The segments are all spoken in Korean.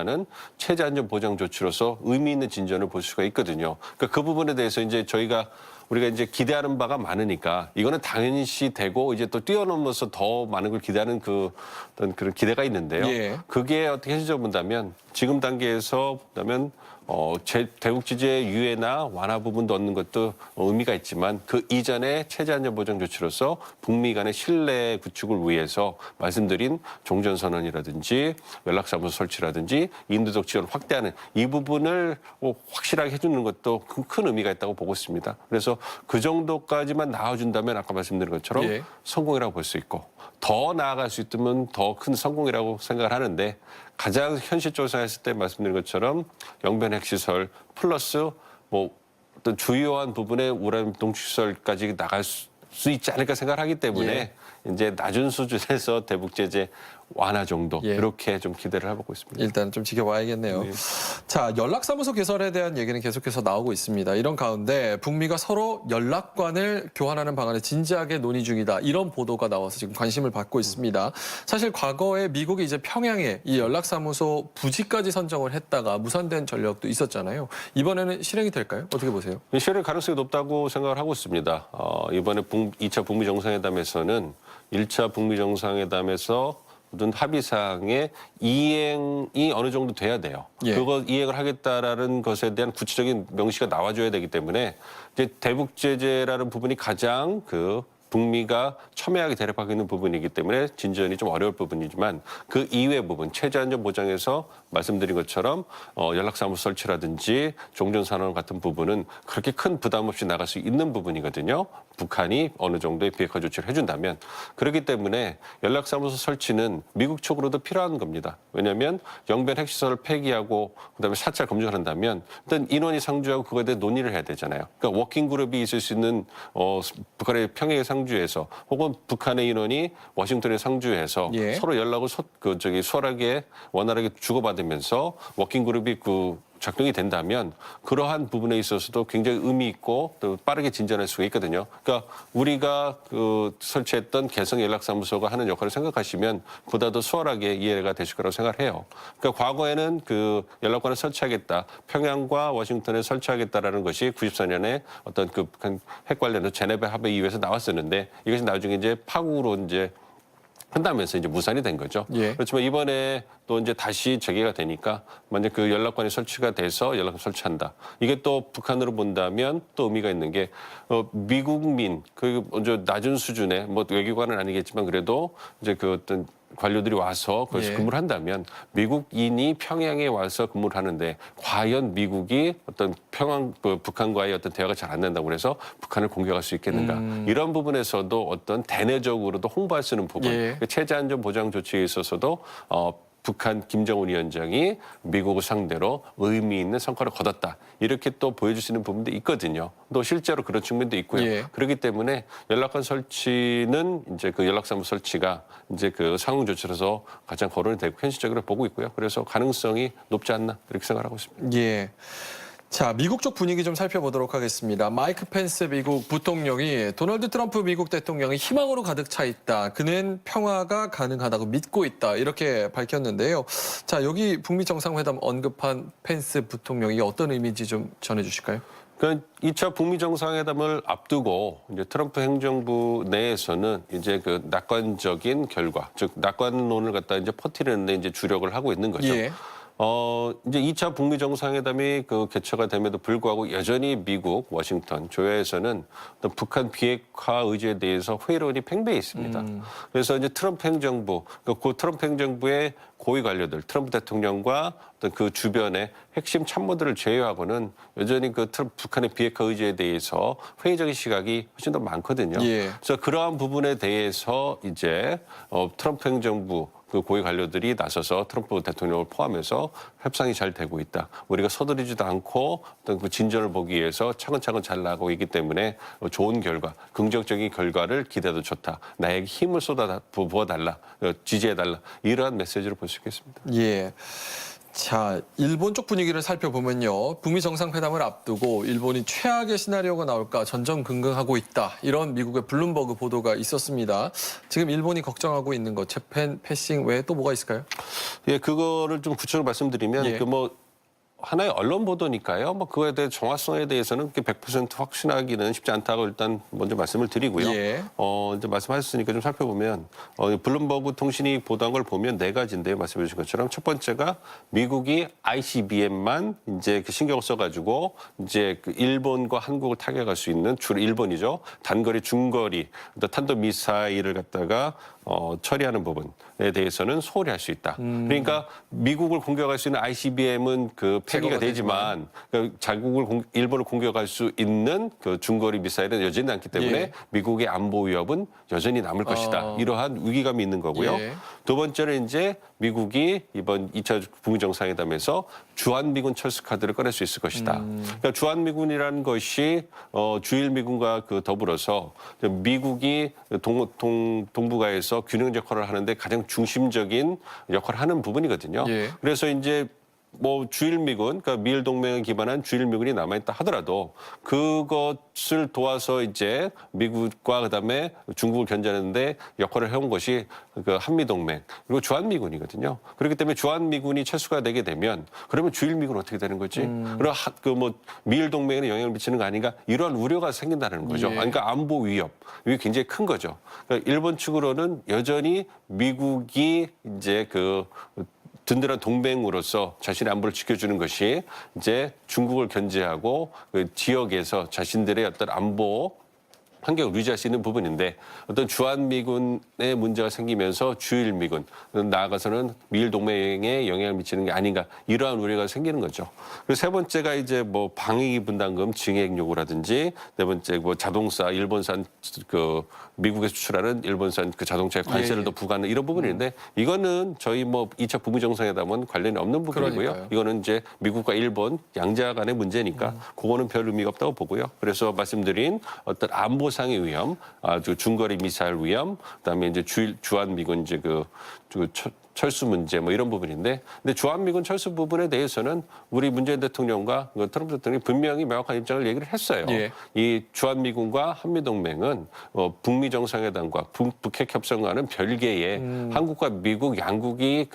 는 체제 안전 보장 조치로서 의미 있는 진전을 볼 수가 있거든요. 그러니까 그 부분에 대해서 이제 우리가 이제 기대하는 바가 많으니까 이거는 당연시 되고 이제 또 뛰어넘어서 더 많은 걸 기대하는 어떤 그런 기대가 있는데요. 예. 그게 어떻게 현실적으로 본다면 지금 단계에서 본다면 대북 제재 유예나 완화 부분도 얻는 것도 의미가 있지만 그 이전에 체제 안전 보장 조치로서 북미 간의 신뢰 구축을 위해서 말씀드린 종전선언이라든지 연락사무소 설치라든지 인도적 지원 확대하는 이 부분을 확실하게 해주는 것도 큰 의미가 있다고 보고 있습니다. 그래서 그 정도까지만 나와준다면 아까 말씀드린 것처럼 예. 성공이라고 볼 수 있고 더 나아갈 수 있다면 더 큰 성공이라고 생각을 하는데 가장 현실적으로 생각했을 때 말씀드린 것처럼 영변 핵시설 플러스 어떤 주요한 부분의 우라늄 동축시설까지 나갈 수 있지 않을까 생각을 하기 때문에 이제 낮은 수준에서 대북 제재 완화 정도 이렇게 좀 기대를 해보고 있습니다. 일단 좀 지켜봐야겠네요. 네. 자, 연락사무소 개설에 대한 얘기는 계속해서 나오고 있습니다. 이런 가운데 북미가 서로 연락관을 교환하는 방안을 진지하게 논의 중이다. 이런 보도가 나와서 지금 관심을 받고 있습니다. 사실 과거에 미국이 이제 평양에 이 연락사무소 부지까지 선정을 했다가 무산된 전력도 있었잖아요. 이번에는 실행이 될까요? 어떻게 보세요? 실행 가능성이 높다고 생각을 하고 있습니다. 이번에 2차 북미 정상회담에서는 1차 북미 정상회담에서 모든 합의사항의 이행이 어느 정도 돼야 돼요. 예. 그거 이행을 하겠다라는 것에 대한 구체적인 명시가 나와줘야 되기 때문에 이제 대북 제재라는 부분이 가장 북미가 첨예하게 대립하고 있는 부분이기 때문에 진전이 좀 어려울 부분이지만 그 이외 부분, 체제 안전 보장에서 말씀드린 것처럼 연락사무소 설치라든지 종전산업 같은 부분은 그렇게 큰 부담 없이 나갈 수 있는 부분이거든요. 북한이 어느 정도의 비핵화 조치를 해준다면. 그렇기 때문에 연락사무소 설치는 미국 쪽으로도 필요한 겁니다. 왜냐하면 영변 핵시설을 폐기하고 그다음에 사찰 검증을 한다면 일단 인원이 상주하고 그거에 대해 논의를 해야 되잖아요. 그러니까 워킹그룹이 있을 수 있는 북한의 평양의 상주에서 혹은 북한의 인원이 워싱턴에 상주해서 서로 연락을 수월하게 원활하게 주고받으면서 워킹그룹이 작동이 된다면 그러한 부분에 있어서도 굉장히 의미 있고 또 빠르게 진전할 수가 있거든요. 그러니까 우리가 설치했던 개성 연락사무소가 하는 역할을 생각하시면 보다 더 수월하게 이해가 되실 거라고 생각을 해요. 그러니까 과거에는 연락관을 설치하겠다, 평양과 워싱턴에 설치하겠다라는 것이 94년에 어떤 북한 핵 관련해서 제네바 합의 이후에서 나왔었는데 이것이 나중에 이제 파국으로 이제 한다면서 이제 무산이 된 거죠. 그렇지만 이번에 또 이제 다시 재개가 되니까 만약 연락관이 설치가 돼서 연락관 설치한다. 이게 또 북한으로 본다면 또 의미가 있는 게 미국민 먼저 낮은 수준의 외교관은 아니겠지만 그래도 이제 어떤 관료들이 와서 거기서 근무를 한다면 미국인이 평양에 와서 근무를 하는데 과연 미국이 어떤 북한과의 어떤 대화가 잘 안 된다고 그래서 북한을 공격할 수 있겠는가. 이런 부분에서도 어떤 대내적으로도 홍보할 수 있는 부분. 체제 안전 보장 조치에 있어서도 북한 김정은 위원장이 미국을 상대로 의미 있는 성과를 거뒀다. 이렇게 또 보여줄 수 있는 부분도 있거든요. 또 실제로 그런 측면도 있고요. 그렇기 때문에 연락관 설치는 이제 연락사무소 설치가 이제 상응 조치로서 가장 거론이 되고 현실적으로 보고 있고요. 그래서 가능성이 높지 않나 이렇게 생각하고 있습니다. 예. 자, 미국 쪽 분위기 좀 살펴보도록 하겠습니다. 마이크 펜스 미국 부통령이 도널드 트럼프 미국 대통령이 희망으로 가득 차 있다. 그는 평화가 가능하다고 믿고 있다. 이렇게 밝혔는데요. 자, 여기 북미 정상회담 언급한 펜스 부통령이 어떤 의미인지 좀 전해주실까요? 2차 북미 정상회담을 앞두고 이제 트럼프 행정부 내에서는 이제 낙관적인 결과, 즉 낙관론을 갖다 이제 퍼뜨리는데 이제 주력을 하고 있는 거죠. 이제 2차 북미 정상회담이 개최가 됨에도 불구하고 여전히 미국, 워싱턴, 조야에서는 어떤 북한 비핵화 의지에 대해서 회의론이 팽배해 있습니다. 그래서 이제 트럼프 행정부, 트럼프 행정부의 고위 관료들, 트럼프 대통령과 어떤 그 주변의 핵심 참모들을 제외하고는 여전히 북한의 비핵화 의지에 대해서 회의적인 시각이 훨씬 더 많거든요. 그래서 그러한 부분에 대해서 이제 트럼프 행정부 고위 관료들이 나서서 트럼프 대통령을 포함해서 협상이 잘 되고 있다. 우리가 서두르지도 않고 어떤 진전을 보기 위해서 차근차근 잘 나가고 있기 때문에 좋은 결과, 긍정적인 결과를 기대도 좋다. 나에게 힘을 부어달라, 지지해달라. 이러한 메시지를 볼 수 있겠습니다. 예. 자, 일본 쪽 분위기를 살펴보면요. 북미 정상회담을 앞두고 일본이 최악의 시나리오가 나올까 전전긍긍하고 있다. 이런 미국의 블룸버그 보도가 있었습니다. 지금 일본이 걱정하고 있는 것, 재팬 패싱 외에 또 뭐가 있을까요? 예, 그거를 좀 구체적으로 말씀드리면 예. 그 뭐 하나의 언론 보도니까요. 뭐 그거에 대해 정확성에 대해서는 100% 확신하기는 쉽지 않다고 일단 먼저 말씀을 드리고요. 예. 이제 말씀하셨으니까 좀 살펴보면 블룸버그 통신이 보도한 걸 보면 네 가지인데요. 말씀해 주신 것처럼 첫 번째가 미국이 ICBM만 이제 그 신경을 써가지고 이제 그 일본과 한국을 타격할 수 있는 주로 일본이죠. 단거리, 중거리, 탄도 미사일을 갖다가 처리하는 부분에 대해서는 소홀히 할 수 있다. 그러니까 미국을 공격할 수 있는 ICBM은 그 폐기가 제거가 되지만 그러니까 일본을 공격할 수 있는 그 중거리 미사일은 여전히 남기 때문에 예. 미국의 안보 위협은 여전히 남을 것이다. 이러한 위기감이 있는 거고요. 예. 두 번째는 이제 미국이 이번 2차 북미 정상회담에서 주한미군 철수 카드를 꺼낼 수 있을 것이다. 그러니까 주한미군이라는 것이 주일미군과 그 더불어서 미국이 동북아에서 균형 역할을 하는데 가장 중심적인 역할을 하는 부분이거든요. 예. 그래서 이제 뭐 주일미군, 그러니까 미일 동맹에 기반한 주일미군이 남아있다 하더라도 그것을 도와서 이제 미국과 그다음에 중국을 견제하는데 역할을 해온 것이 그 한미동맹 그리고 주한미군이거든요. 그렇기 때문에 주한미군이 철수가 되게 되면 그러면 주일미군은 어떻게 되는 거지? 그리고 그 뭐 미일 동맹에는 영향을 미치는 거 아닌가? 이러한 우려가 생긴다는 거죠. 예. 그러니까 안보 위협 이게 굉장히 큰 거죠. 그러니까 일본 측으로는 여전히 미국이 이제 그 든든한 동맹으로서 자신의 안보를 지켜주는 것이 이제 중국을 견제하고 그 지역에서 자신들의 어떤 안보 환경을 유지할 수 있는 부분인데 어떤 주한미군의 문제가 생기면서 주일미군 나아가서는 미일 동맹에 영향을 미치는 게 아닌가 이러한 우려가 생기는 거죠. 그리고 세 번째가 이제 뭐 방위비 분담금 증액 요구라든지 네 번째 뭐 자동차 일본산 그 미국에 수출하는 일본산 그 자동차에 관세를 더 부과하는 이런 부분인데 이거는 저희 뭐 2차 북미 정상회담은 관련이 없는 부분이고요. 그러니까요. 이거는 이제 미국과 일본 양자 간의 문제니까 그거는 별 의미가 없다고 보고요. 그래서 말씀드린 어떤 안보상의 위험, 아주 중거리 미사일 위험, 그다음에 이제 주한미군 이제 그 철수 문제 뭐 이런 부분인데, 근데 주한미군 철수 부분에 대해서는 우리 문재인 대통령과 트럼프 대통령이 분명히 명확한 입장을 얘기를 했어요. 예. 이 주한미군과 한미동맹은 북미 정상회담과 북핵 협상과는 별개의 한국과 미국 양국이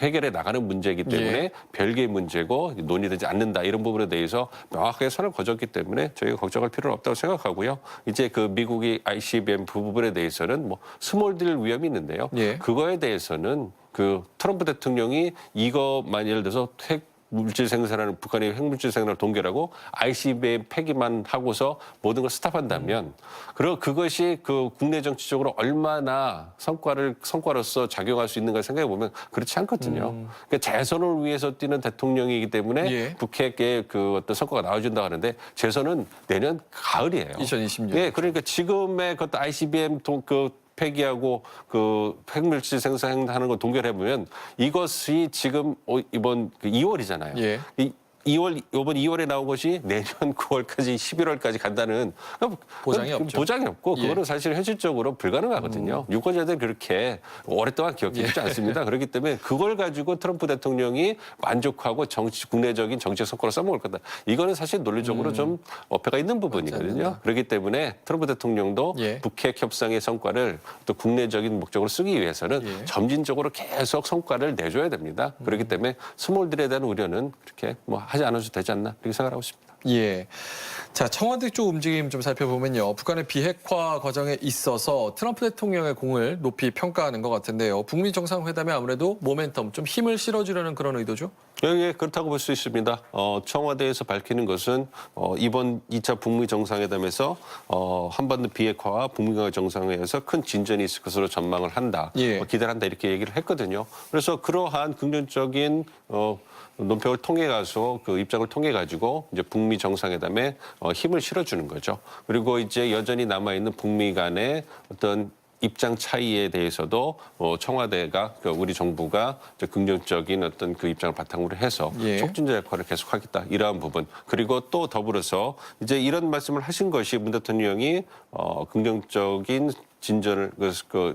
해결해 나가는 문제이기 때문에 예. 별개의 문제고 논의되지 않는다 이런 부분에 대해서 명확하게 선을 거졌기 때문에 저희가 걱정할 필요는 없다고 생각하고요. 이제 그 미국이 ICBM 부분에 대해서는 뭐 스몰딜 위험이 있는데요. 예. 그거에 대해서는 그 트럼프 대통령이 이거만 예를 들어서 물질 생산하는 북한의 핵물질 생산을 동결하고 ICBM 폐기만 하고서 모든 걸 스탑한다면 그것이 그 국내 정치적으로 얼마나 성과로서 작용할 수 있는가 생각해 보면 그렇지 않거든요. 그러니까 재선을 위해서 뛰는 대통령이기 때문에 예. 북핵의 그 어떤 성과가 나와준다 하는데 재선은 내년 가을이에요. 2026년. 예, 그러니까 지금의 그 ICBM 폐기하고 그 핵물질 생산하는 거 동결해 보면 이것이 지금 이번 2월이잖아요. 예. 이번 2월에 나온 것이 내년 9월까지 11월까지 간다는 보장이 없죠. 보장이 없고 예. 그거는 사실 현실적으로 불가능하거든요. 유권자들이 그렇게 오랫동안 기억해 주지 않습니다. 그렇기 때문에 그걸 가지고 트럼프 대통령이 만족하고 국내적인 정치적 성과를 써먹을 거다. 이거는 사실 논리적으로 좀 어폐가 있는 부분이거든요. 그렇기 때문에 트럼프 대통령도 예. 북핵 협상의 성과를 또 국내적인 목적으로 쓰기 위해서는 예. 점진적으로 계속 성과를 내줘야 됩니다. 그렇기 때문에 스몰들에 대한 우려는 그렇게 뭐 하지 않아도 되지 않나 이렇게 생각하고 있습니다. 예. 자, 청와대 쪽 움직임 좀 살펴보면요. 북한의 비핵화 과정에 있어서 트럼프 대통령의 공을 높이 평가하는 것 같은데요. 북미 정상회담에 아무래도 모멘텀, 좀 힘을 실어주려는 그런 의도죠? 예, 그렇다고 볼 수 있습니다. 청와대에서 밝히는 것은 이번 2차 북미 정상회담에서 한반도 비핵화와 북미 정상회담에서 큰 진전이 있을 것으로 전망을 한다. 예. 기대를 한다 이렇게 얘기를 했거든요. 그래서 그러한 긍정적인 논평을 통해 가서 그 입장을 통해 가지고 이제 북미 정상회담에 힘을 실어주는 거죠. 그리고 이제 여전히 남아 있는 북미 간의 어떤 입장 차이에 대해서도 청와대가 우리 정부가 이제 긍정적인 어떤 그 입장을 바탕으로 해서 예. 촉진자 역할을 계속하겠다 이러한 부분 그리고 또 더불어서 이제 이런 말씀을 하신 것이 문 대통령이 긍정적인 진전을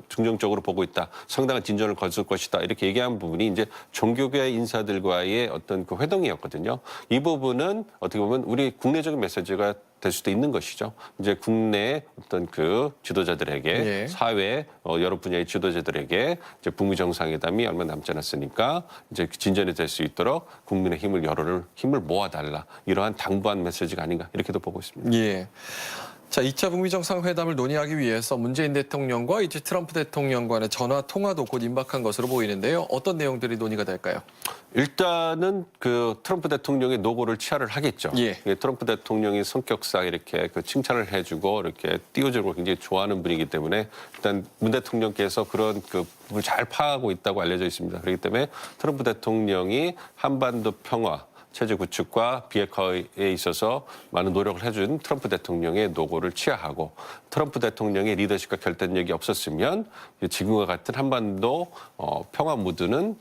긍정적으로 보고 있다. 상당한 진전을 거둘 것이다. 이렇게 얘기한 부분이 이제 종교계 인사들과의 어떤 그 회동이었거든요. 이 부분은 어떻게 보면 우리 국내적인 메시지가 될 수도 있는 것이죠. 이제 국내 어떤 그 지도자들에게 예. 사회 여러 분야의 지도자들에게 이제 북미 정상회담이 얼마 남지 않았으니까 이제 진전이 될 수 있도록 국민의 힘을 모아달라. 이러한 당부한 메시지가 아닌가 이렇게도 보고 있습니다. 예. 자, 2차 북미 정상회담을 논의하기 위해서 문재인 대통령과 이제 트럼프 대통령 간의 전화 통화도 곧 임박한 것으로 보이는데요. 어떤 내용들이 논의가 될까요? 일단은 그 트럼프 대통령의 노고를 치하를 하겠죠. 예. 트럼프 대통령이 성격상 이렇게 그 칭찬을 해주고 이렇게 띄워주고 굉장히 좋아하는 분이기 때문에 일단 문 대통령께서 그런 그 부분을 잘 파악하고 있다고 알려져 있습니다. 그렇기 때문에 트럼프 대통령이 한반도 평화 체제 구축과 비핵화에 있어서 많은 노력을 해준 트럼프 대통령의 노고를 치하하고 트럼프 대통령의 리더십과 결단력이 없었으면 지금과 같은 한반도 평화 무드는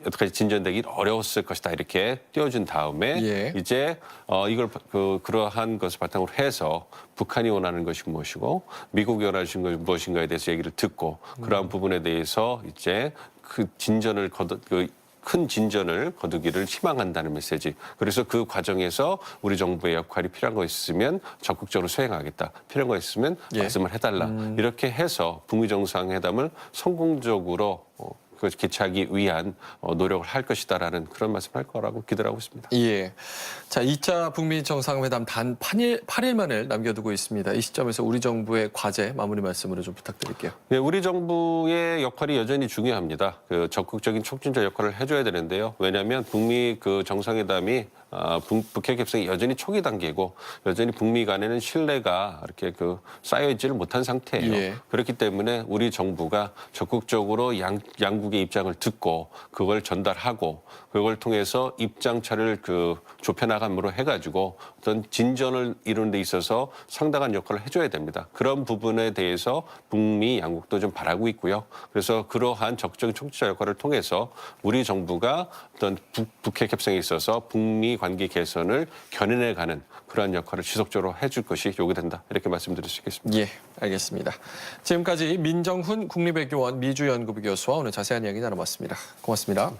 여태까지 진전되기 어려웠을 것이다 이렇게 띄워준 다음에 예. 이제 이걸 그러한 것을 바탕으로 해서 북한이 원하는 것이 무엇이고 미국이 원하는 것이 무엇인가에 대해서 얘기를 듣고 그러한 부분에 대해서 이제 그 진전을 큰 진전을 거두기를 희망한다는 메시지. 그래서 그 과정에서 우리 정부의 역할이 필요한 거 있으면 적극적으로 수행하겠다. 필요한 거 있으면 예. 말씀을 해달라. 이렇게 해서 북미 정상회담을 성공적으로 개최하기 위한 노력을 할 것이다라는 그런 말씀을 할 거라고 기대하고 있습니다. 예. 자, 2차 북미 정상회담 단 8일만을 남겨두고 있습니다. 이 시점에서 우리 정부의 과제 마무리 말씀으로 좀 부탁드릴게요. 네, 우리 정부의 역할이 여전히 중요합니다. 그 적극적인 촉진자 역할을 해줘야 되는데요. 왜냐하면 북미 그 정상회담이 북핵 협상이 여전히 초기 단계고 여전히 북미 간에는 신뢰가 이렇게 쌓여있지를 못한 상태예요. 예. 그렇기 때문에 우리 정부가 적극적으로 양국의 입장을 듣고 그걸 전달하고 그걸 통해서 입장차를 좁혀나감으로 해가지고 어떤 진전을 이루는 데 있어서 상당한 역할을 해줘야 됩니다. 그런 부분에 대해서 북미 양국도 좀 바라고 있고요. 그래서 그러한 적극적인 촉진자 역할을 통해서 우리 정부가 어떤 북핵 협상에 있어서 북미 관계 개선을 견인해가는 그러한 역할을 지속적으로 해줄 것이 요구된다. 이렇게 말씀드릴 수 있겠습니다. 예, 알겠습니다. 지금까지 민정훈 국립외교원 미주연구부 교수와 오늘 자세한 이야기 나눠봤습니다. 고맙습니다.